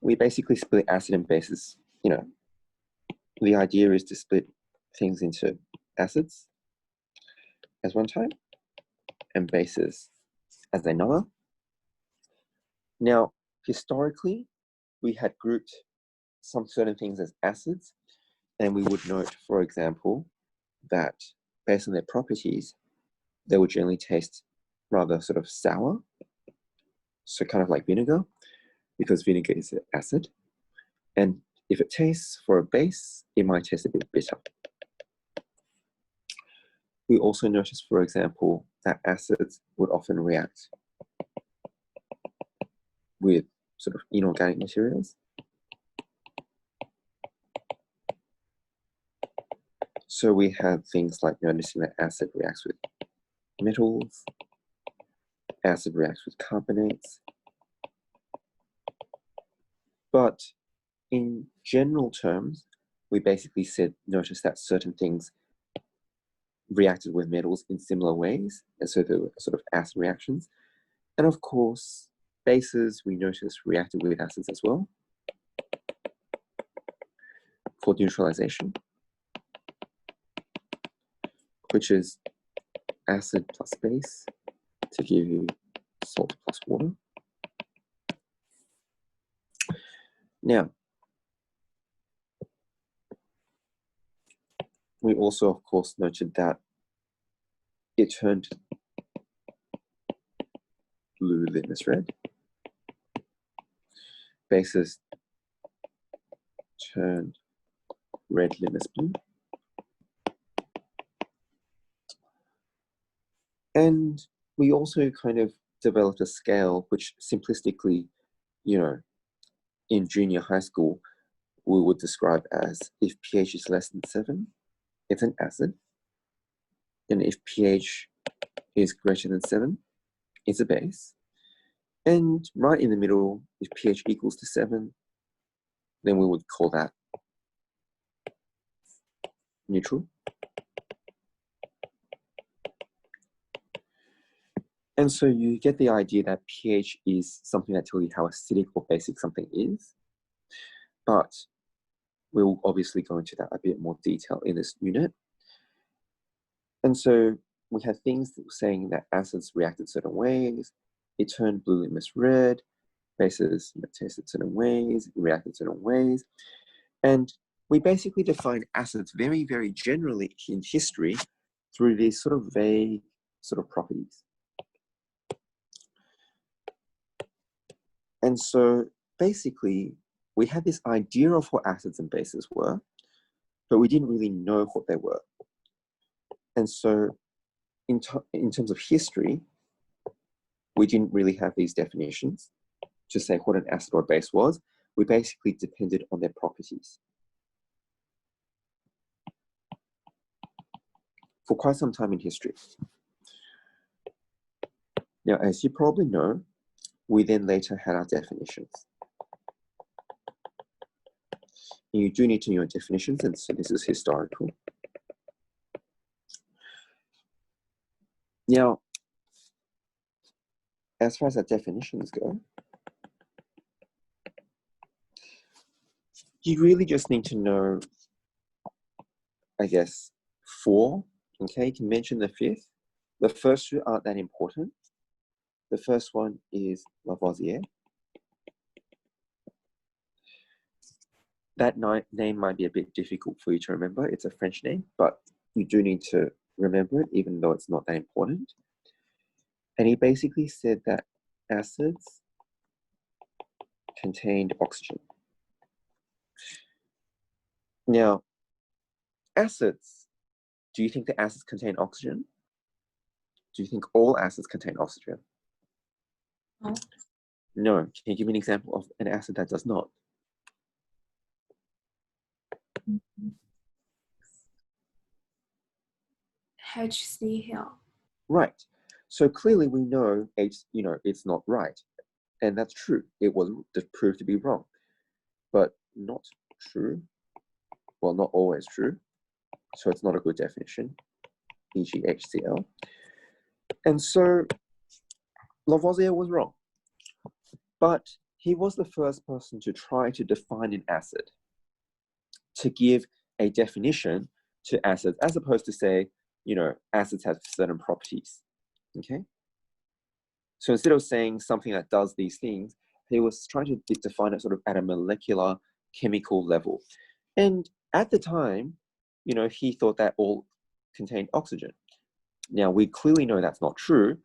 we basically split acid and bases. You know, the idea is to split things into acids as one type and bases as another. Now, historically, we had grouped some certain things as acids, and we would note, for example, that based on their properties, they would generally taste rather sort of sour, so kind of like vinegar, because vinegar is an acid. And if it tastes for a base, it might taste a bit bitter. We also notice, for example, that acids would often react with sort of inorganic materials. So we have things like noticing that acid reacts with metals, acid reacts with carbonates. But in general terms, we basically notice that certain things reacted with metals in similar ways, and so there were sort of acid reactions. And of course, bases we notice reacted with acids as well, called neutralization, which is acid plus base to give you salt plus water. Now, we also, of course, noted that it turned blue litmus red. Bases turned red litmus blue. And we also kind of developed a scale which simplistically, you know, in junior high school, we would describe as if pH is less than 7, it's an acid. And if pH is greater than 7, it's a base. And right in the middle, if pH equals to 7, then we would call that neutral. And so you get the idea that pH is something that tells you how acidic or basic something is. But we'll obviously go into that a bit more detail in this unit. And so we had things that were saying that acids reacted certain ways. It turned blue litmus red. Bases tasted certain ways, reacted certain ways. And we basically define acids very, very generally in history through these sort of vague sort of properties. And so basically, we had this idea of what acids and bases were, but we didn't really know what they were. And so in terms of history, we didn't really have these definitions to say what an acid or base was. We basically depended on their properties. For quite some time in history. Now, as you probably know, we then later had our definitions. And you do need to know your definitions, and so this is historical. Now, as far as our definitions go, you really just need to know, I guess, 4. Okay, you can mention the 5th. The first 2 aren't that important. The first one is Lavoisier. That name might be a bit difficult for you to remember. It's a French name, but you do need to remember it, even though it's not that important. And he basically said that acids contained oxygen. Now, acids, do you think the acids contain oxygen? Do you think all acids contain oxygen? No. No. Can you give me an example of an acid that does not? HCl. Right. So clearly we know it's not right. And that's true. It was proved to be wrong. But not true. Well, not always true. So it's not a good definition, e.g. HCl. And so Lavoisier was wrong. But he was the first person to try to define an acid, to give a definition to acids, as opposed to say, acids have certain properties, okay? So instead of saying something that does these things, he was trying to define it sort of at a molecular chemical level. And at the time, he thought that all contained oxygen. Now, we clearly know that's not true,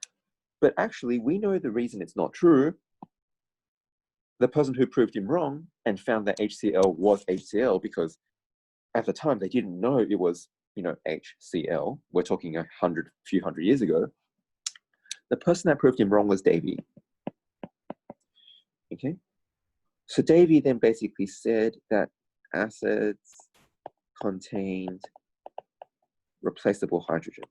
but actually we know the reason it's not true. The person who proved him wrong and found that HCl was HCl, because at the time they didn't know it was, HCl. We're talking a few hundred years ago. The person that proved him wrong was Davy. Okay, so Davy then basically said that acids contained replaceable hydrogen.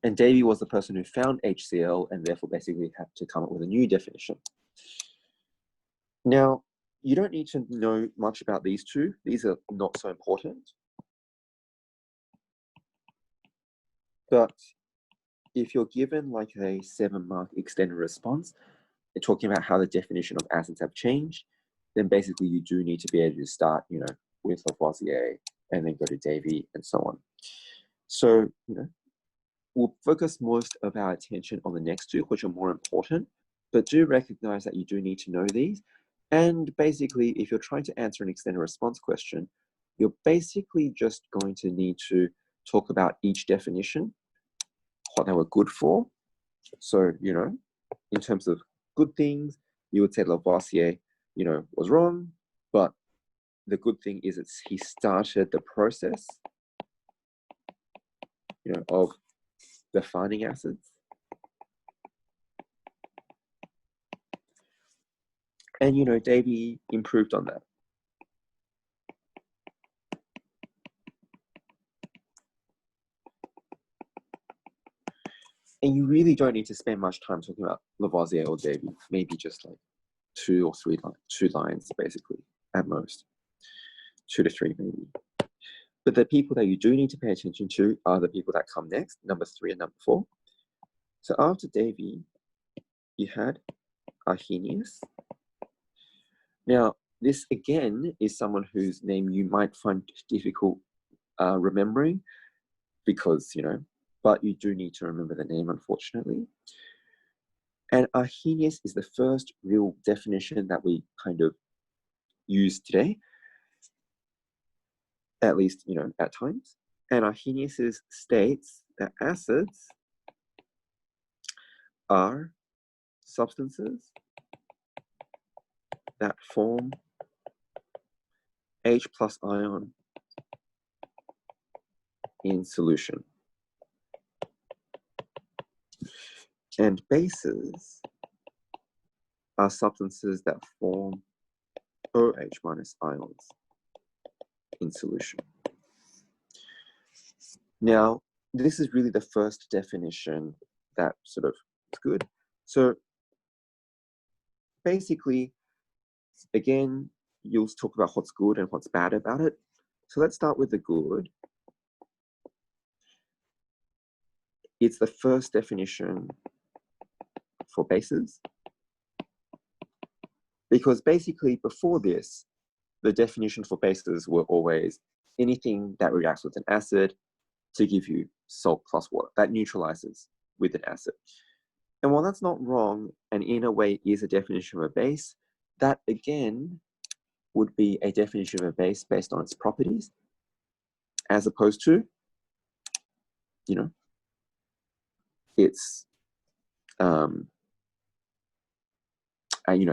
And Davy was the person who found HCl and therefore basically had to come up with a new definition. Now, you don't need to know much about these two. These are not so important. But if you're given like a 7-mark extended response, talking about how the definition of acids have changed, then basically you do need to be able to start, with Lavoisier and then go to Davy and so on. So, we'll focus most of our attention on the next two, which are more important, but do recognize that you do need to know these. And basically, if you're trying to answer an extended response question, you're basically just going to need to talk about each definition, what they were good for. So, in terms of good things, you would say Lavoisier, was wrong, but the good thing is he started the process, of defining acids. And, Davy improved on that. And you really don't need to spend much time talking about Lavoisier or Davy, maybe just like 2 or 3 lines, basically, at most. 2 to 3, maybe. But the people that you do need to pay attention to are the people that come next, number 3 and number 4. So after Davy, you had Arrhenius. Now, this again is someone whose name you might find difficult remembering because, but you do need to remember the name, unfortunately. And Arrhenius is the first real definition that we kind of use today, at least, at times. And Arrhenius states that acids are substances that form H+ ion in solution. And bases are substances that form OH- ions in solution. Now, this is really the first definition that sort of is good. So basically, again, you'll talk about what's good and what's bad about it. So let's start with the good. It's the first definition for bases. Because basically before this, the definition for bases were always anything that reacts with an acid to give you salt plus water, that neutralizes with an acid. And while that's not wrong, and in a way is a definition of a base, that again would be a definition of a base based on its properties, as opposed to, its,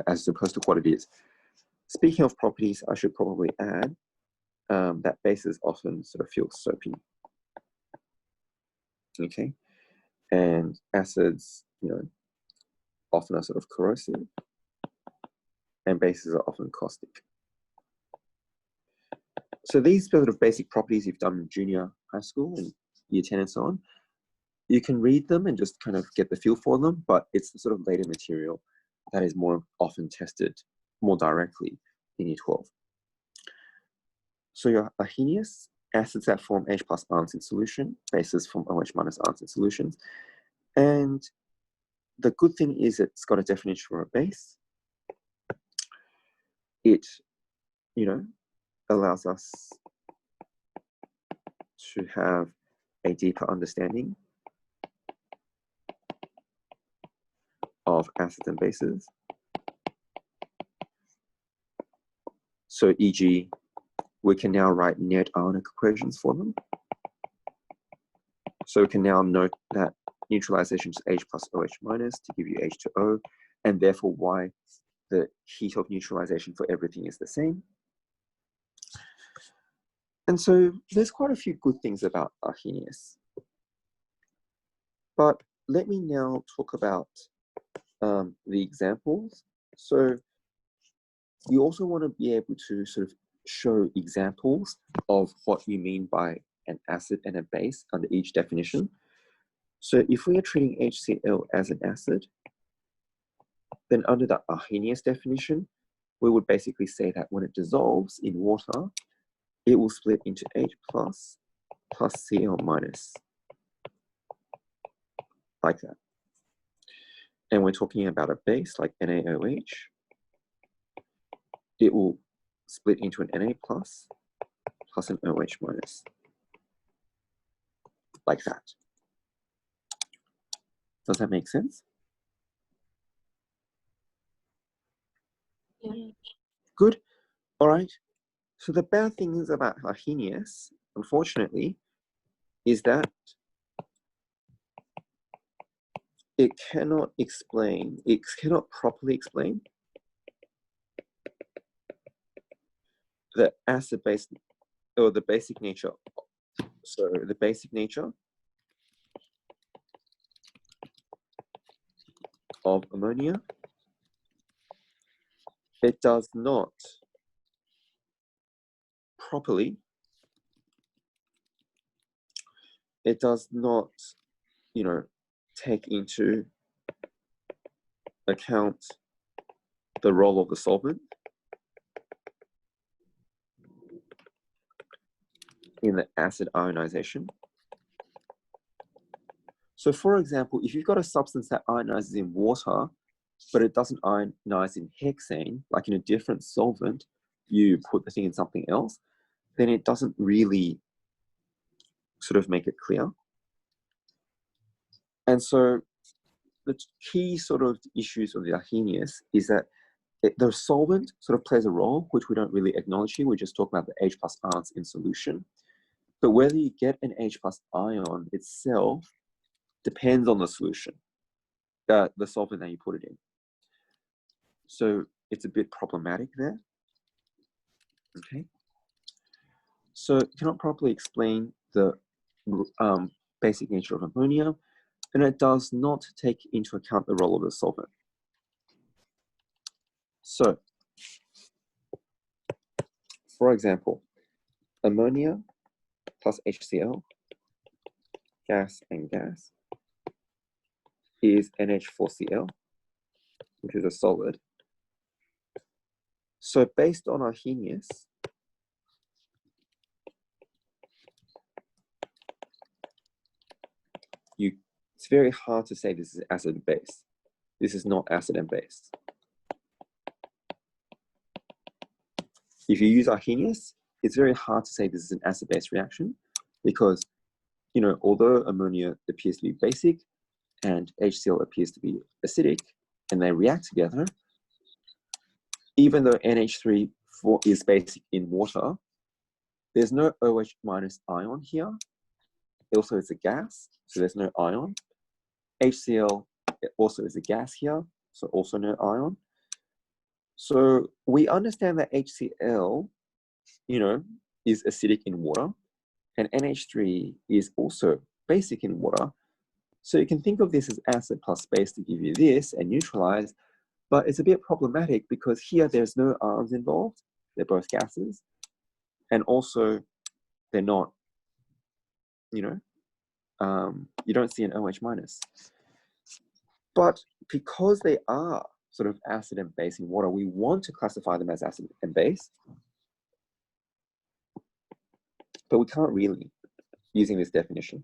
as opposed to what it is. Speaking of properties, I should probably add that bases often sort of feel soapy. Okay, and acids, often are sort of corrosive, and bases are often caustic. So these sort of basic properties you've done in junior high school and year 10 and so on, you can read them and just kind of get the feel for them, but it's the sort of later material that is more often tested more directly in year 12. So your Arrhenius, acids that form H+ ions in solution, bases form OH- ions in solutions. And the good thing is it's got a definition for a base. It, allows us to have a deeper understanding of acids and bases. So, e.g., we can now write net ionic equations for them. So we can now note that neutralization is H plus OH minus to give you H2O, and therefore why the heat of neutralization for everything is the same. And so there's quite a few good things about Arrhenius. But let me now talk about the examples. So you also want to be able to sort of show examples of what you mean by an acid and a base under each definition. So if we are treating HCl as an acid, then under the Arrhenius definition, we would basically say that when it dissolves in water, it will split into H plus Cl minus, like that. And we're talking about a base like NaOH, it will split into an Na plus an OH minus, like that. Does that make sense? Yeah. Good. All right. So the bad things about Arrhenius, unfortunately, is that it cannot properly explain the acid-base, or the basic nature. So the basic nature of ammonia, it does not properly, take into account the role of the solvent in the acid ionization. So for example, if you've got a substance that ionizes in water, but it doesn't ionize in hexane, like in a different solvent, you put the thing in something else, then it doesn't really sort of make it clear. And so the key sort of issues of the Arrhenius is that the solvent sort of plays a role, which we don't really acknowledge here. We just talk about the H plus ions in solution. But whether you get an H plus ion itself depends on the solution, the solvent that you put it in. So it's a bit problematic there. Okay. So it cannot properly explain the basic nature of ammonia, and it does not take into account the role of the solvent. So, for example, ammonia plus HCl, gas and gas, is NH4Cl, which is a solid. So based on Arrhenius, it's very hard to say this is acid and base. This is not acid and base. If you use Arrhenius, it's very hard to say this is an acid-base reaction because, although ammonia appears to be basic and HCl appears to be acidic, and they react together, even though NH3 is basic in water, there's no OH minus ion here. Also, it's a gas, so there's no ion. HCl also is a gas here, so also no ion. So we understand that HCl, is acidic in water, and NH3 is also basic in water. So you can think of this as acid plus base to give you this and neutralize, but it's a bit problematic because here there's no ions involved. They're both gases. And also they're not, you don't see an OH minus. But because they are sort of acid and base in water, we want to classify them as acid and base, but we can't really using this definition.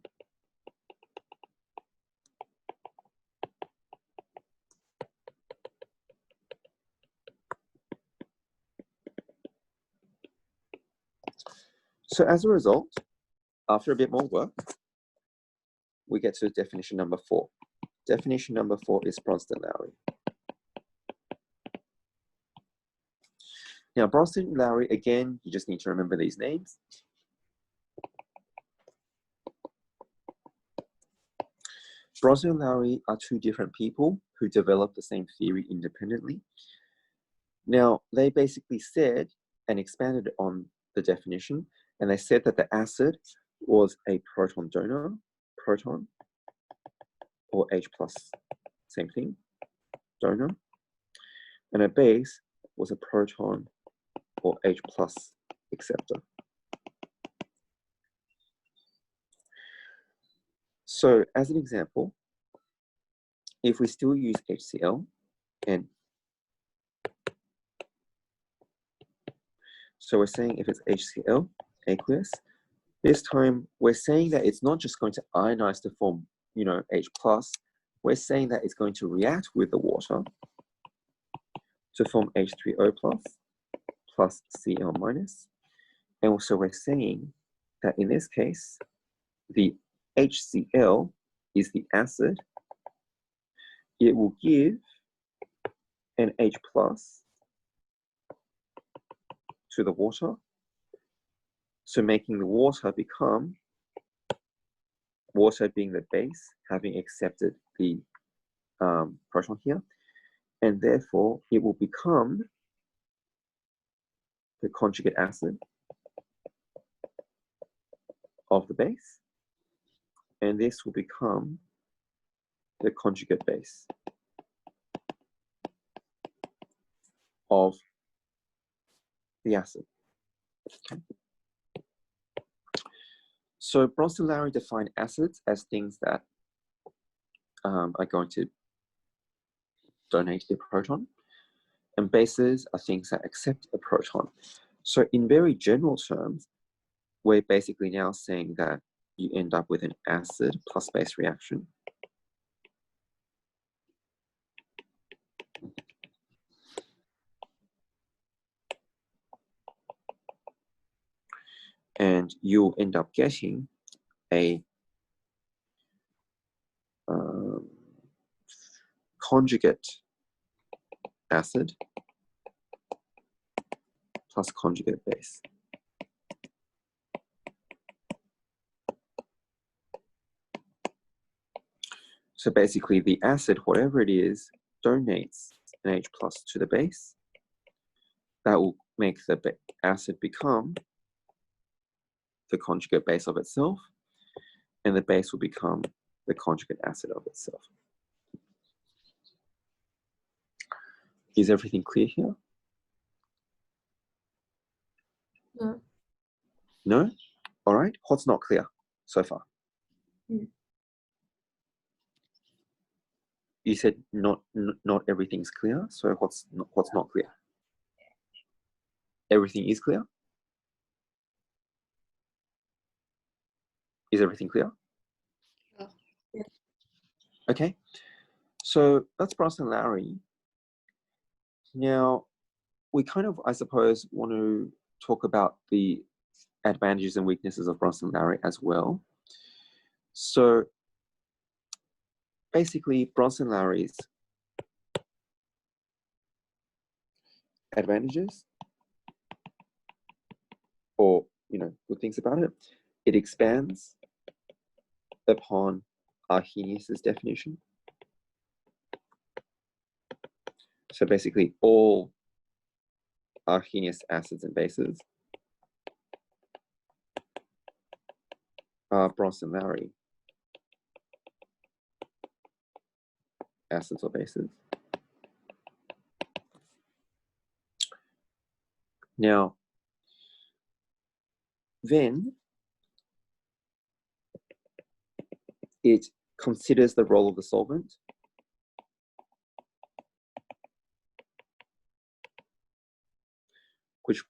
So as a result, after a bit more work, we get to definition number 4. Definition number 4 is Bronsted-Lowry. Now, Bronsted-Lowry, again, you just need to remember these names. Bronsted-Lowry are two different people who developed the same theory independently. Now, they basically said and expanded on the definition, and they said that the acid was a proton donor, proton, or H+, same thing, donor, and a base was a proton or H+ acceptor. So as an example, if we still use HCl, and so we're saying if it's HCl, aqueous, this time we're saying that it's not just going to ionize to form, H+, we're saying that it's going to react with the water to form H3O plus Cl minus. And also we're saying that in this case, the HCl is the acid. It will give an H+ to the water, so making the water become, water being the base, having accepted the proton here, and therefore it will become the conjugate acid of the base, and this will become the conjugate base of the acid. Okay. So Bronsted-Lowry defined acids as things that are going to donate a proton, and bases are things that accept a proton. So in very general terms, we're basically now saying that you end up with an acid plus base reaction. And you'll end up getting a conjugate acid plus conjugate base. So basically the acid, whatever it is, donates an H+ to the base. That will make the acid become the conjugate base of itself, and the base will become the conjugate acid of itself. Is everything clear here? No. No? All right. What's not clear so far? You said not everything's clear. So what's not clear? Everything is clear? Is everything clear? Yeah. Okay. So that's Bronsted-Lowry. Now, we kind of, I suppose, want to talk about the advantages and weaknesses of Bronsted-Lowry as well. So basically, Bronsted-Lowry's advantages, or good things about it, it expands upon Arrhenius's definition. So basically, all Arrhenius acids and bases are Bronsted-Lowry acids or bases. Now, then it considers the role of the solvent, which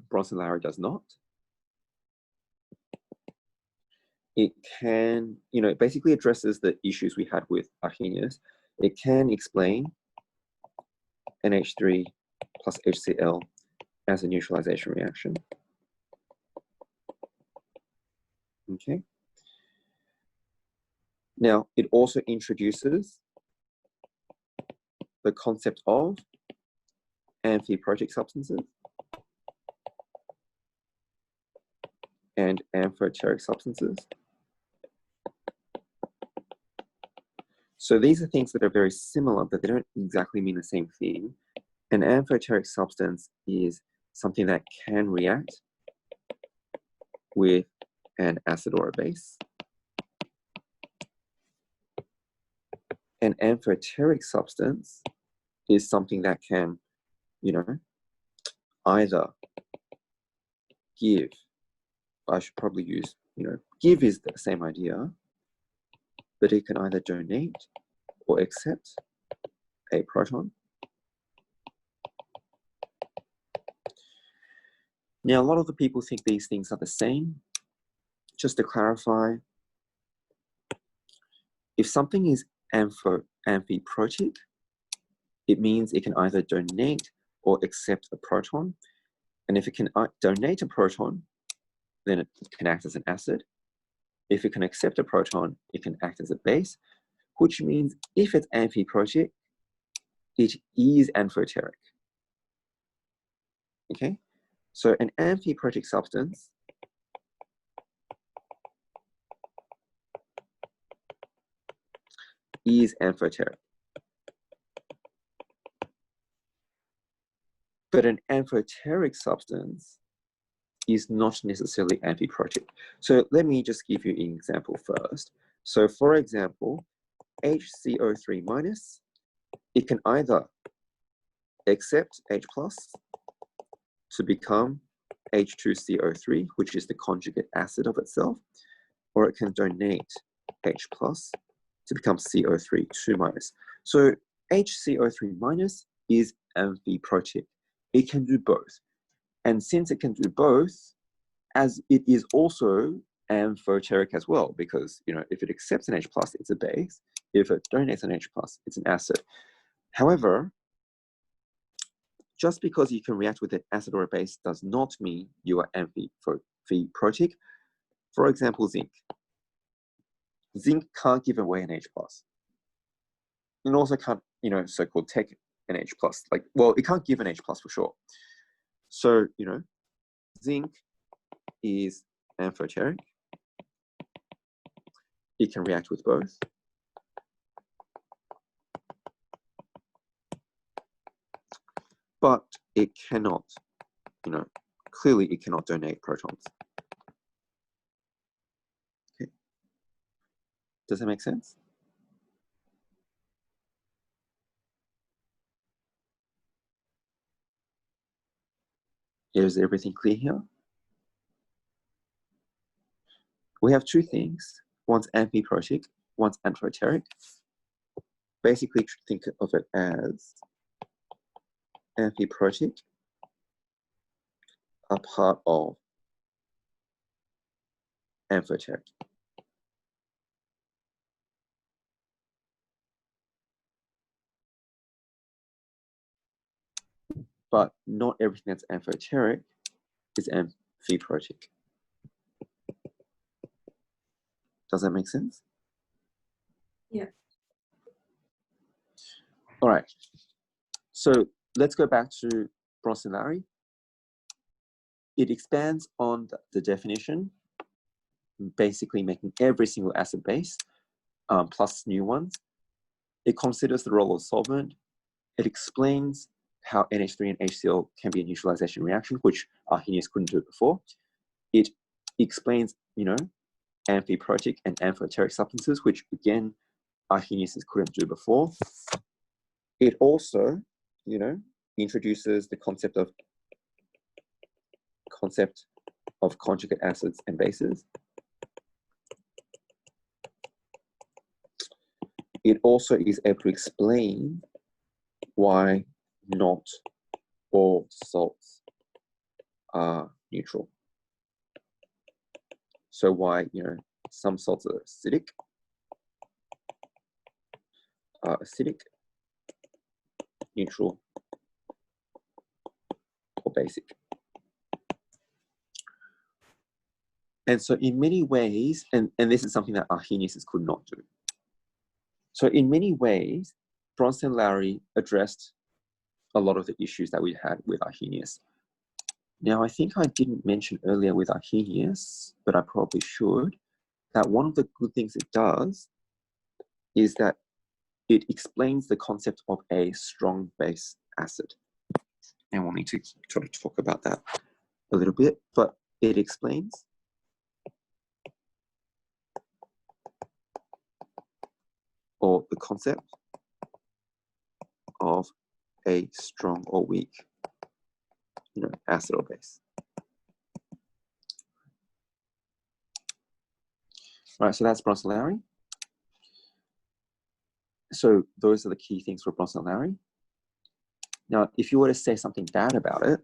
Bronsted-Lowry does not. It can, it basically addresses the issues we had with Arrhenius. It can explain NH3 plus HCl as a neutralization reaction. Okay. Now, it also introduces the concept of amphiprotic substances and amphoteric substances. So these are things that are very similar, but they don't exactly mean the same thing. An amphoteric substance is something that can react with an acid or a base. An amphoteric substance is something that can, either give, I should probably use, give is the same idea, but it can either donate or accept a proton. Now, a lot of the people think these things are the same. Just to clarify, if something is amphiprotic, it means it can either donate or accept a proton. And if it can donate a proton, then it can act as an acid. If it can accept a proton, it can act as a base, which means if it's amphiprotic, it is amphoteric. Okay, so an amphiprotic substance is amphoteric. But an amphoteric substance is not necessarily amphiprotic. So let me just give you an example first. So for example, HCO3 minus, it can either accept H plus to become H2CO3, which is the conjugate acid of itself, or it can donate H plus to become CO3 2 minus. So HCO3 minus is amphiprotic. It can do both. And since it can do both, as it is also amphoteric as well, because if it accepts an H plus, it's a base. If it donates an H plus, it's an acid. However, just because you can react with an acid or a base does not mean you are amphiprotic. For example, zinc. Zinc can't give away an H plus. It also can't, so-called take an H plus. It can't give an H plus for sure. So, zinc is amphoteric. It can react with both. But it cannot, clearly it cannot donate protons. Okay. Does that make sense? Is everything clear here? We have two things. One's amphiprotic, one's amphoteric. Basically, think of it as amphiprotic are part of amphoteric. But not everything that's amphoteric is amphiprotic. Does that make sense? Yeah. All right. So let's go back to Bronson-Lowry. It expands on the definition, basically making every single acid base plus new ones. It considers the role of solvent. It explains how NH3 and HCl can be a neutralization reaction, which Arrhenius couldn't do it before. It explains, amphiprotic and amphoteric substances, which again, Arrhenius couldn't do before. It also, introduces the concept of conjugate acids and bases. It also is able to explain why not all salts are neutral. So why, some salts are acidic, neutral, or basic. And so in many ways, and this is something that Arrhenius could not do. So in many ways, Bronson and Lowry addressed a lot of the issues that we had with Arrhenius. Now, I think I didn't mention earlier with Arrhenius, but I probably should, that one of the good things it does is that it explains the concept of a strong base acid. And we'll need to sort of talk about that a little bit, but it explains or the concept of a strong or weak, acid or base. All right, so that's Bronson and Lowry. So those are the key things for Bronson and Lowry. Now, if you were to say something bad about it,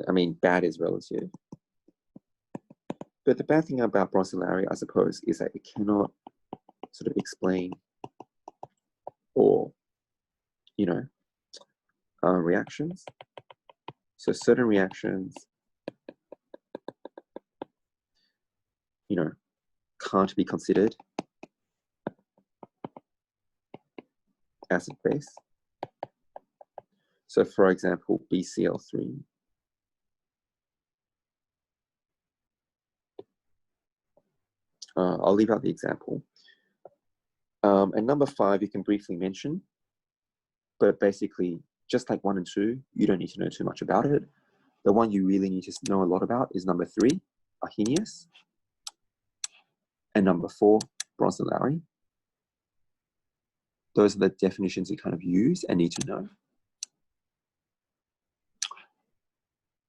I mean, bad is relative. But the bad thing about Bronson and Lowry, I suppose, is that it cannot sort of explain or, reactions. So certain reactions, can't be considered acid-base. So for example, BCl3 I'll leave out the example. And number 5, you can briefly mention, but basically, just like 1 and 2, you don't need to know too much about it. The one you really need to know a lot about is number 3, Arrhenius, and number 4, Bronson and Lowry. Those are the definitions you kind of use and need to know.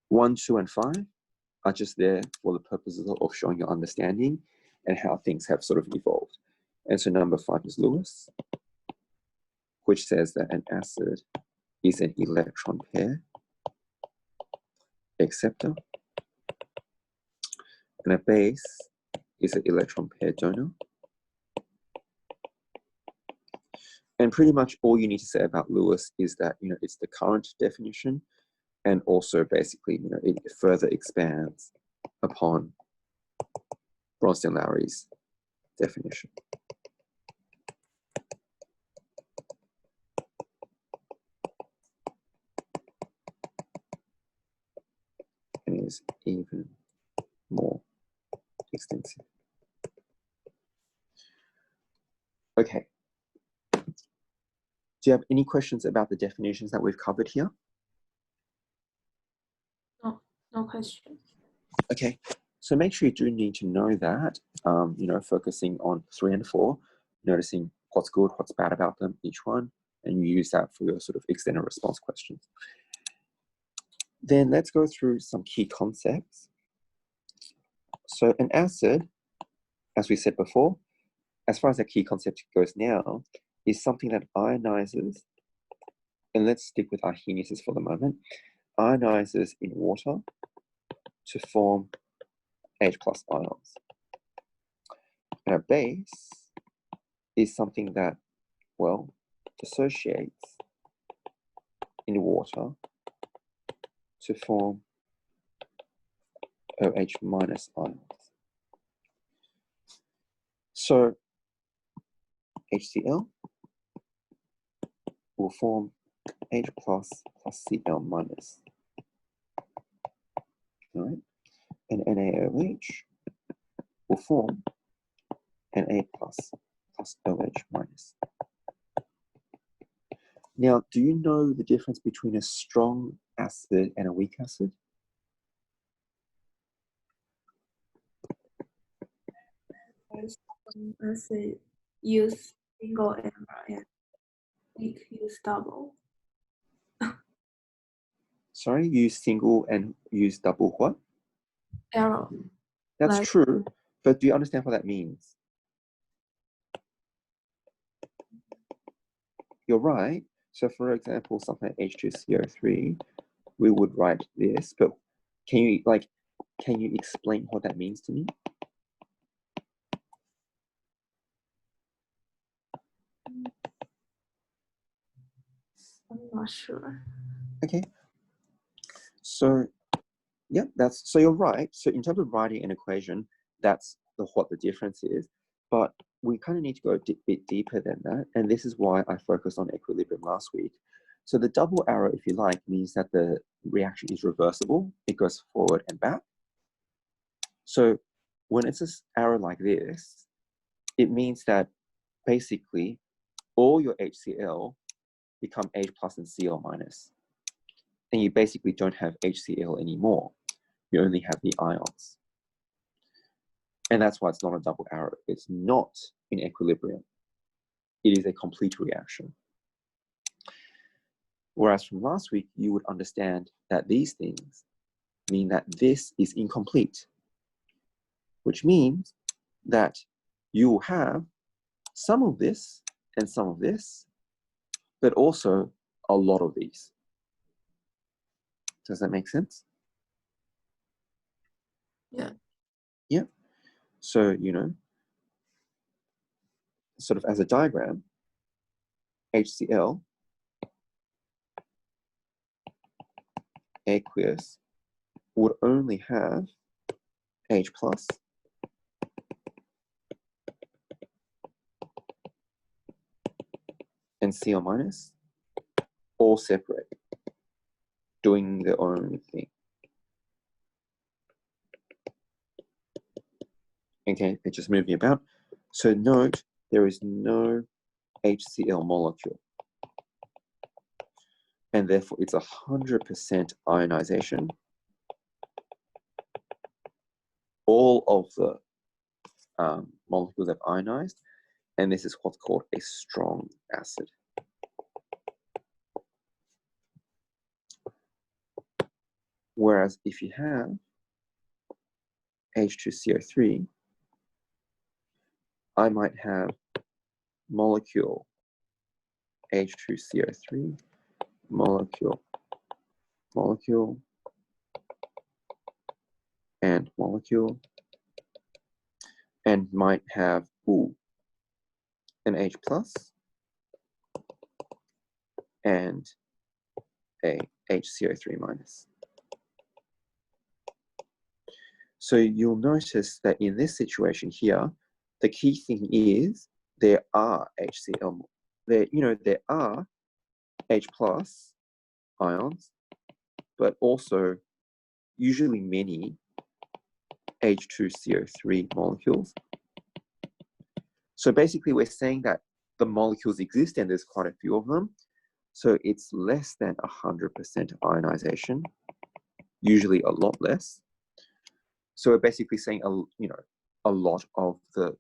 1, 2, and 5 are just there for the purposes of showing your understanding and how things have sort of evolved. And so number 5 is Lewis, which says that an acid is an electron pair acceptor, and a base is an electron pair donor. And pretty much all you need to say about Lewis is that, it's the current definition, and also basically, it further expands upon Bronson and Lowry's definition. And is even more extensive. Okay. Do you have any questions about the definitions that we've covered here? No questions. Okay, so make sure you do need to know that, focusing on 3 and 4, noticing what's good, what's bad about them, each one, and you use that for your sort of extended response questions. Then let's go through some key concepts. So an acid, as we said before, as far as the key concept goes now, is something that ionizes, and let's stick with Arrhenius for the moment, ionizes in water to form H+ ions. And a base is something that, dissociates in water to form OH- ions. So HCl will form H+ plus Cl minus. All right? And NaOH will form Na plus OH minus. Now, do you know the difference between a strong acid and a weak acid? Acid use single error and weak use double. Sorry, use single and use double what? Error. That's Like, true, but do you understand what that means? You're right. So for example, something like H2CO3, we would write this, but can you explain what that means to me? I'm not sure. Okay. So Yeah, so you're right. So in terms of writing an equation, that's what the difference is. But we kind of need to go a bit deeper than that. And this is why I focused on equilibrium last week. So the double arrow, if you like, means that the reaction is reversible. It goes forward and back. So when it's an arrow like this, it means that basically all your HCl become H plus and Cl minus. And you basically don't have HCl anymore. You only have the ions. And that's why it's not a double arrow. It's not in equilibrium. It is a complete reaction. Whereas from last week, you would understand that these things mean that this is incomplete, which means that you will have some of this and some of this, but also a lot of these. Does that make sense? Yeah. Yeah. So, sort of as a diagram, HCl, aqueous, would only have H plus and Cl minus, all separate, doing their own thing. Okay, they're just moving about. So note, there is no HCl molecule. And therefore, it's 100% ionization. All of the molecules have ionized, and this is what's called a strong acid. Whereas if you have H2CO3, I might have molecule H2CO3, molecule, and molecule, and might have an H plus and a HCO3 minus. So you'll notice that in this situation here, the key thing is there are HCl, there are H plus ions, but also usually many H2CO3 molecules. So basically we're saying that the molecules exist and there's quite a few of them. So it's less than 100% ionization, usually a lot less. So we're basically saying a lot of the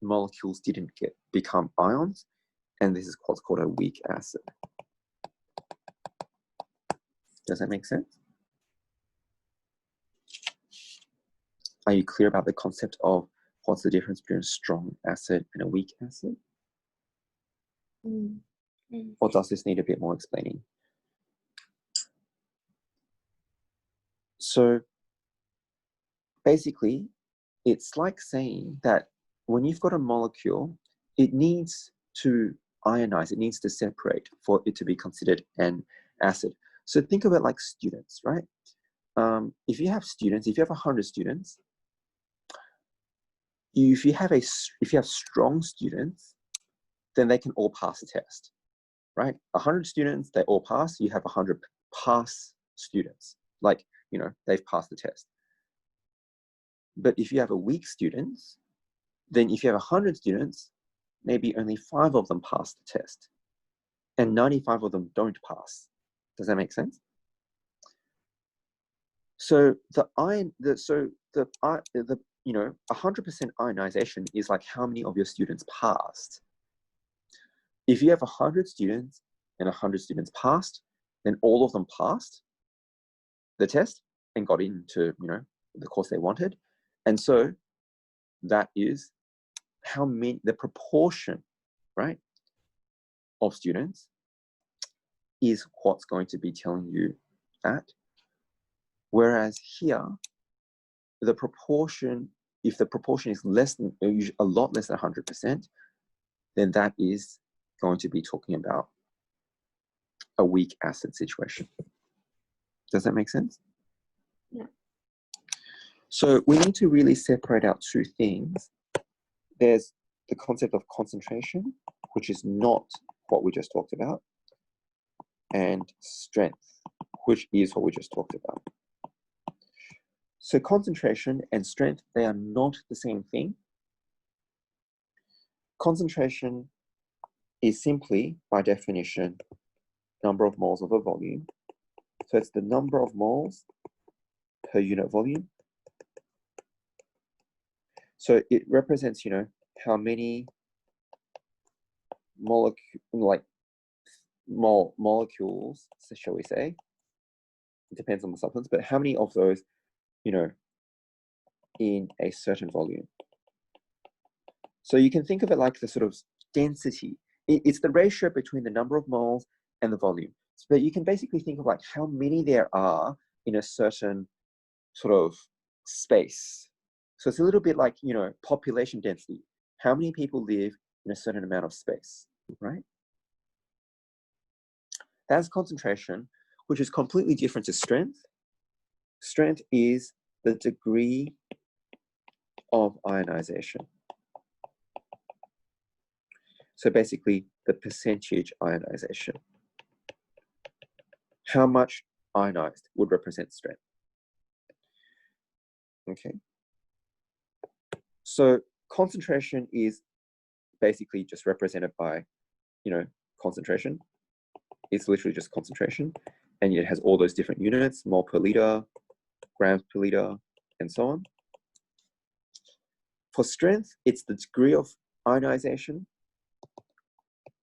molecules didn't become ions, and this is what's called a weak acid. Does that make sense? Are you clear about the concept of what's the difference between a strong acid and a weak acid? Or does this need a bit more explaining? So basically, it's like saying that when you've got a molecule, it needs to ionize, it needs to separate for it to be considered an acid. So think of it like students, right? If you have 100 students, if you have strong students, then they can all pass the test, right? 100 students, they all pass. You have 100 pass students, like they've passed the test. But if you have a weak students, then if you have 100 students, maybe only 5 of them pass the test, and 95 of them don't pass. Does that make sense? So the 100% ionization is like how many of your students passed. If you have 100 students and 100 students passed, then all of them passed the test and got into the course they wanted. And so that is the proportion, right, of students is what's going to be telling you that. Whereas here, the proportion, if the proportion is a lot less than 100%, then that is going to be talking about a weak acid situation. Does that make sense? Yeah. So we need to really separate out two things. There's the concept of concentration, which is not what we just talked about, and strength, which is what we just talked about. So concentration and strength, they are not the same thing. Concentration is simply, by definition, number of moles of a volume. So it's the number of moles per unit volume. So it represents, how many molecules, so shall we say, it depends on the substance, but how many of those, in a certain volume. So you can think of it like the sort of density. It's the ratio between the number of moles and the volume. But you can basically think of like how many there are in a certain sort of space. So it's a little bit like, population density. How many people live in a certain amount of space, right? That's concentration, which is completely different to strength. Strength is the degree of ionization. So basically the percentage ionization. How much ionized would represent strength. Okay. So concentration is basically just represented by, concentration. It's literally just concentration. And it has all those different units, mole per liter, grams per liter, and so on. For strength, it's the degree of ionization.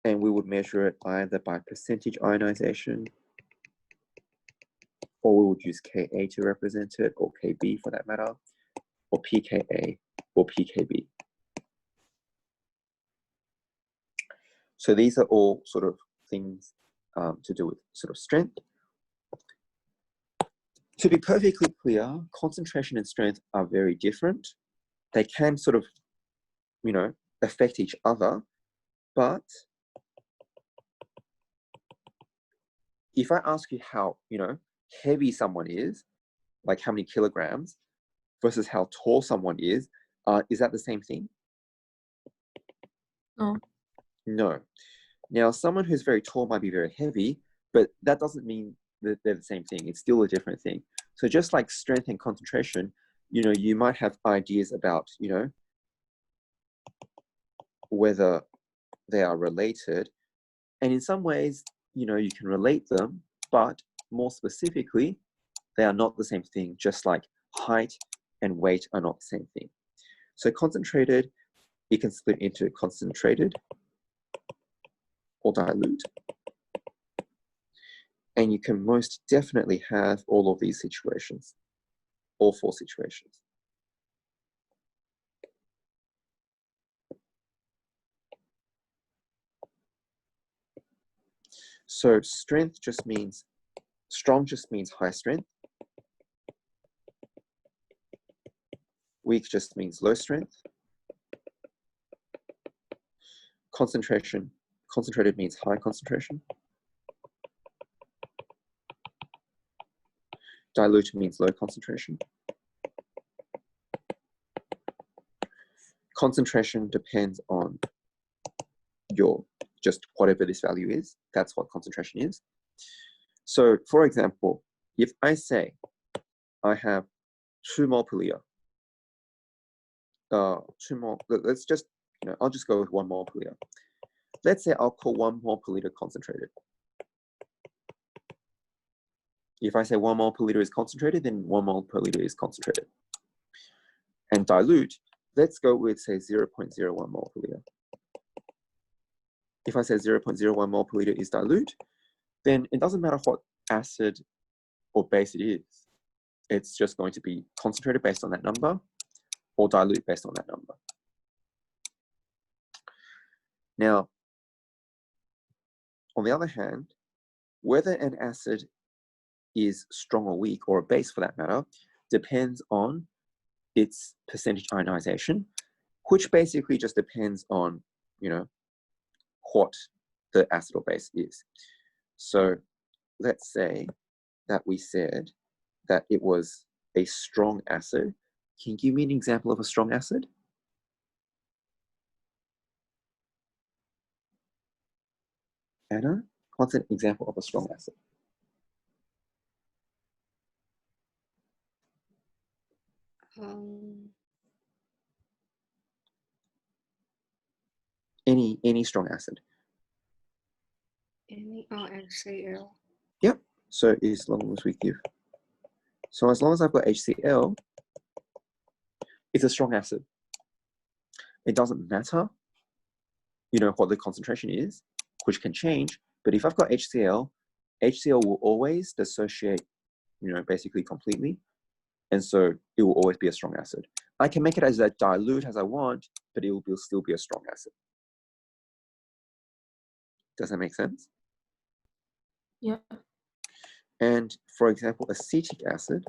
And we would measure it either by percentage ionization, or we would use Ka to represent it, or Kb for that matter, or pKa, or pKb. So these are all sort of things to do with sort of strength. To be perfectly clear, concentration and strength are very different. They can sort of, affect each other, but if I ask you how, heavy someone is, like how many kilograms, versus how tall someone is that the same thing? No. No. Now, someone who's very tall might be very heavy, but that doesn't mean that they're the same thing. It's still a different thing. So just like strength and concentration, you might have ideas about, whether they are related. And in some ways, you can relate them, but more specifically, they are not the same thing, just like height and weight are not the same thing. So concentrated, it can split into concentrated or dilute. And you can most definitely have all of these situations, all four situations. So strength just means, strong just means high strength. Weak just means low strength. Concentration, concentrated means high concentration. Dilute means low concentration. Concentration depends on your, just whatever this value is, that's what concentration is. So for example, if I say I have 2 mole per liter, 2 mole, let's just, I'll just go with 1 mole per liter. Let's say I'll call 1 mole per liter concentrated. If I say 1 mole per liter is concentrated, then 1 mole per liter is concentrated. And dilute, let's go with, say, 0.01 mole per liter. If I say 0.01 mole per liter is dilute, then it doesn't matter what acid or base it is. It's just going to be concentrated based on that number or dilute based on that number. Now, on the other hand, whether an acid is strong or weak, or a base for that matter, depends on its percentage ionization, which basically just depends on, what the acid or base is. So let's say that we said that it was a strong acid. Can you give me an example of a strong acid? Anna, what's an example of a strong acid? Any strong acid. Any HCl. Yep. So as long as we give. So as long as I've got HCl, it's a strong acid. It doesn't matter, what the concentration is, which can change. But if I've got HCl, HCl will always dissociate, basically completely. And so it will always be a strong acid. I can make it as dilute as I want, but it will still be a strong acid. Does that make sense? Yeah. And for example, acetic acid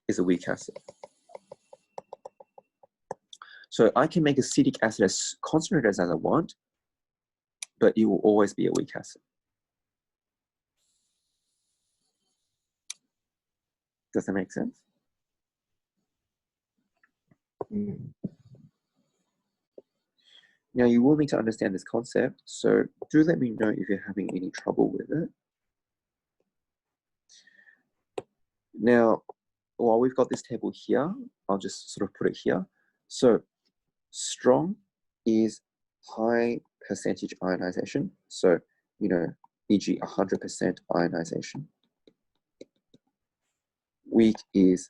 is a weak acid. So I can make acetic acid as concentrated as I want, but it will always be a weak acid. Does that make sense? Mm. Now you will need to understand this concept, so do let me know if you're having any trouble with it. Now, while we've got this table here, I'll just sort of put it here. So strong is high percentage ionization. So, e.g. 100% ionization. Weak is,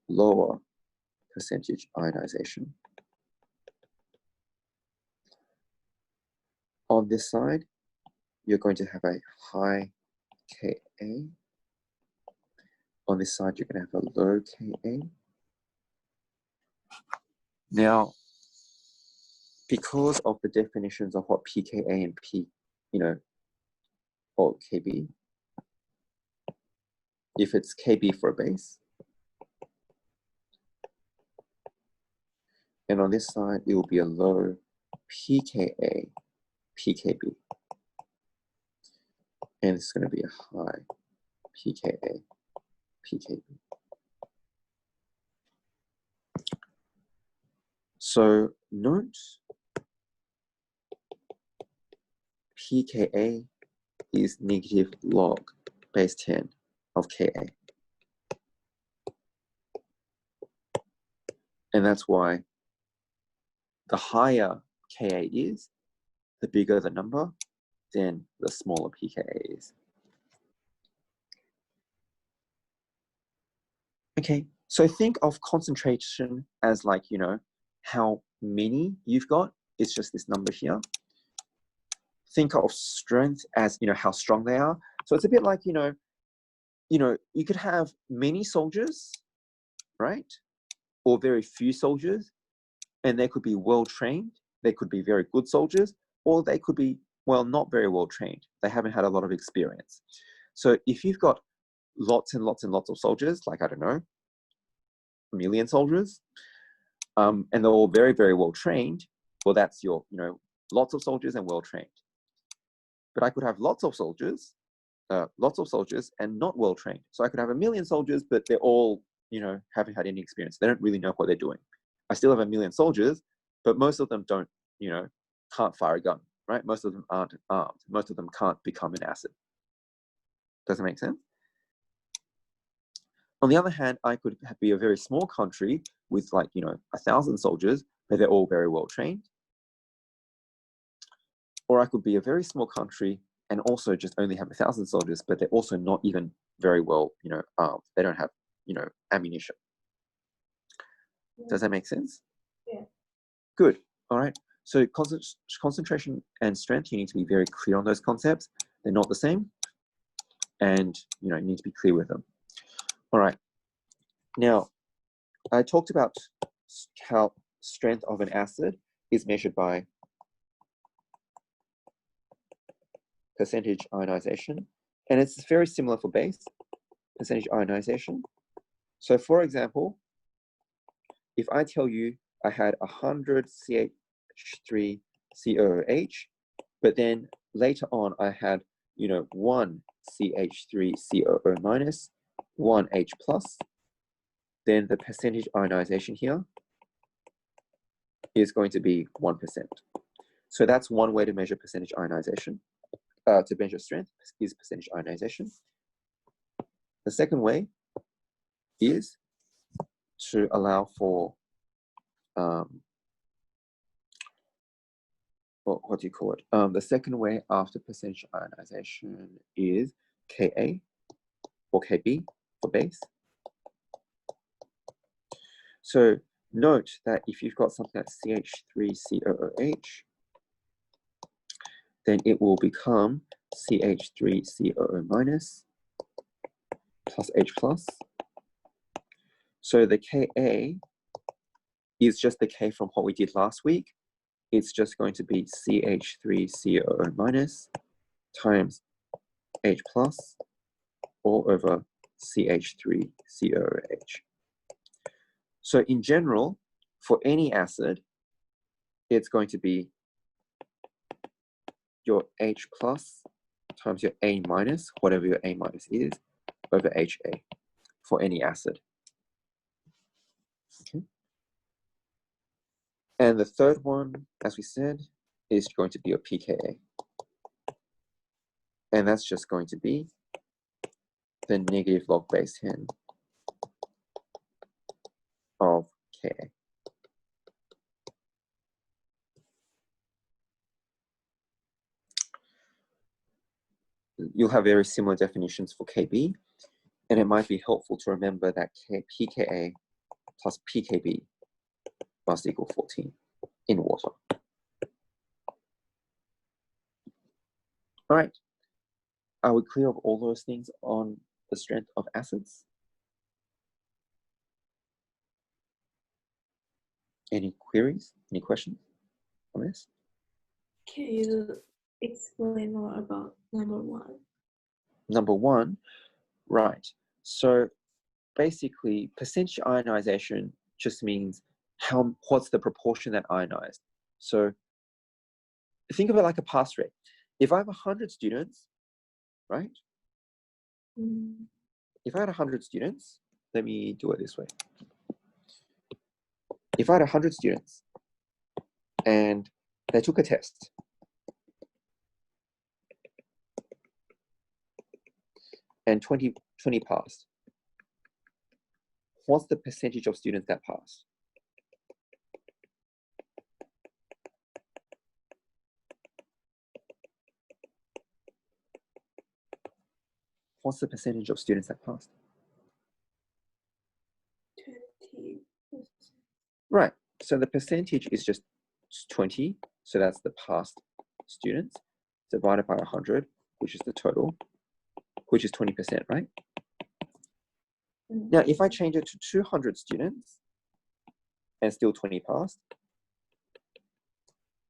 lower percentage ionization. On this side, you're going to have a high Ka. On this side, you're going to have a low Ka. Now, because of the definitions of what pKa and or Kb, if it's Kb for a base, and on this side, it will be a low pKa, pKb. And it's going to be a high pKa, pKb. So note, pKa is negative log base 10 of Ka. And that's why the higher Ka is, the bigger the number, then the smaller pKa is. Okay, so think of concentration as like, how many you've got. It's just this number here. Think of strength as, how strong they are. So it's a bit like, you could have many soldiers, right? Or very few soldiers, and they could be well trained. They could be very good soldiers, or they could be, well, not very well trained. They haven't had a lot of experience. So if you've got lots and lots and lots of soldiers, like, I don't know, 1 million soldiers, and they're all very, very well trained, well, that's your, lots of soldiers and well trained. But I could have lots of soldiers and not well trained. So I could have 1 million soldiers, but they're all, haven't had any experience. They don't really know what they're doing. I still have 1 million soldiers, but most of them don't, can't fire a gun, right? Most of them aren't armed. Most of them can't become an acid. Does that make sense? On the other hand, I could be a very small country with 1,000 soldiers, but they're all very well trained. Or I could be a very small country and also just only have 1,000 soldiers, but they're also not even very well, armed. They don't have, ammunition. Does that make sense? Yeah. Good. All right. So concentration and strength, you need to be very clear on those concepts. They're not the same, and you need to be clear with them. All right. Now, I talked about how strength of an acid is measured by percentage ionization, and it's very similar for base, percentage ionization. So for example, if I tell you I had 100 CH3 COOH, but then later on I had 1 CH3 COO minus, 1H plus, then the percentage ionization here is going to be 1%. So that's one way to measure percentage ionization. To measure strength is percentage ionization. The second way is to allow for, what do you call it? The second way after percentage ionization is Ka or Kb for base. So note that if you've got something that's CH3COOH, then it will become CH3COO minus plus H plus. So the Ka is just the K from what we did last week. It's just going to be CH3COO minus times H plus all over CH3COOH. So in general, for any acid, it's going to be your H plus times your A minus, whatever your A minus is, over HA for any acid. Okay. And the third one, as we said, is going to be your pKa. And that's just going to be the negative log base 10 of Ka. You'll have very similar definitions for Kb, and it might be helpful to remember that pKa plus pKb must equal 14 in water. All right, are we clear of all those things on the strength of acids? Any queries, any questions on this? Can you explain more about number one? Number one, right. So basically, percentage ionization just means what's the proportion that ionized. So think of it like a pass rate. If I have 100 students, right? If I had 100 students, let me do it this way. If I had 100 students and they took a test, and 20 passed, what's the percentage of students that passed? What's the percentage of students that passed? 20%. Right, so the percentage is just 20, so that's the passed students, divided by 100, which is the total, which is 20%, right? Now, if I change it to 200 students and still 20 passed,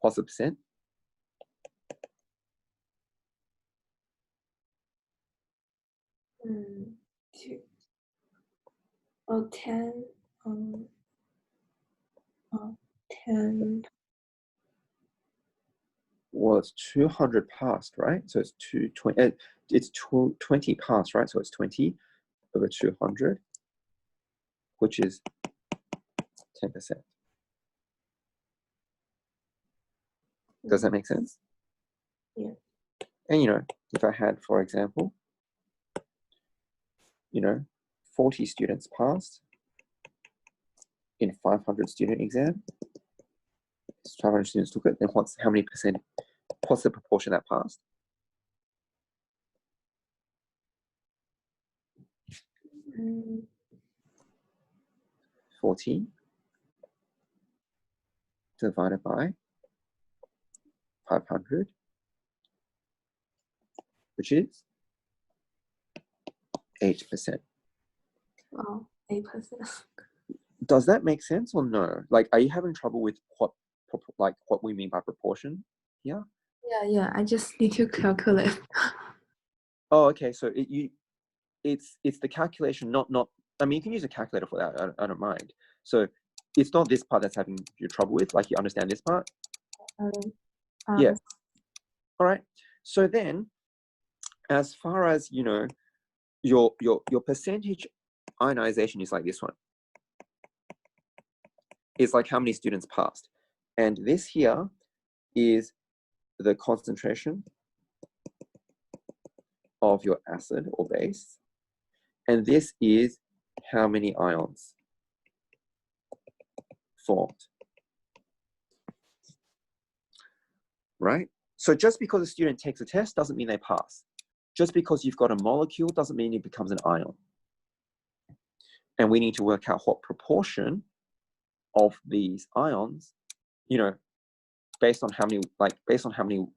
what's the percent? Two. Oh, 10. 10. Well, it's 200 passed, right? So it's 20 passed, right? So it's 20 over 200, which is 10%. Does that make sense? Yeah. And, you know, if I had, for example, you know, 40 students passed in 500 student exam, 500 students took it, then what's the proportion that passed? 40 divided by 500, which is 8%. Oh, 8%. Does that make sense or no? Like, are you having trouble with what we mean by proportion here? Yeah. I just need to calculate. Oh, okay. So it's the calculation, not. I mean, you can use a calculator for that. I don't mind. So it's not this part that's having you trouble with. Like, you understand this part? Yeah. All right. So then, as far as you know, your percentage ionization is like this one. It's like how many students passed. And this here is the concentration of your acid or base. And this is how many ions formed. Right? So just because a student takes a test doesn't mean they pass. Just because you've got a molecule doesn't mean it becomes an ion. And we need to work out what proportion of these ions, you know, based on how many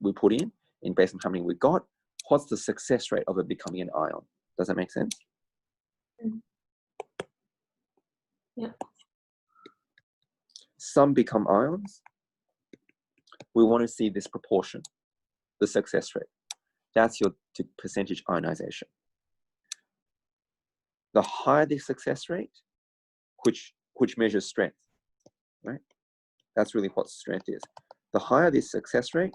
we put in and based on how many we got, what's the success rate of it becoming an ion? Does that make sense? Yeah. Some become ions. We want to see this proportion, the success rate. That's your percentage ionization. The higher the success rate, which measures strength, right? That's really what strength is. The higher the success rate,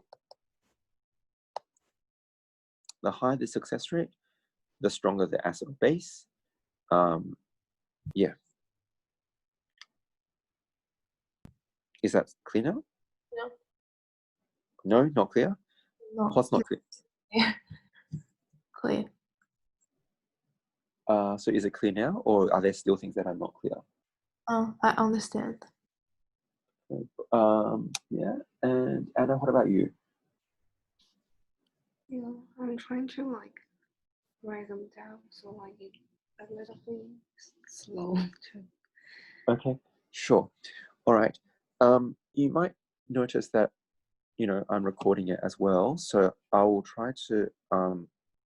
the stronger the acid or base. Yeah. Is that clear now? No. No, not clear? No. What's not clear? Yeah. Clear. So is it clear now, or are there still things that are not clear? I understand. Yeah, and Anna, what about you? Yeah, I'm trying to like write them down so like it's a little bit slow to. Okay, sure. All right. You might notice that, you know, I'm recording it as well, so I will try to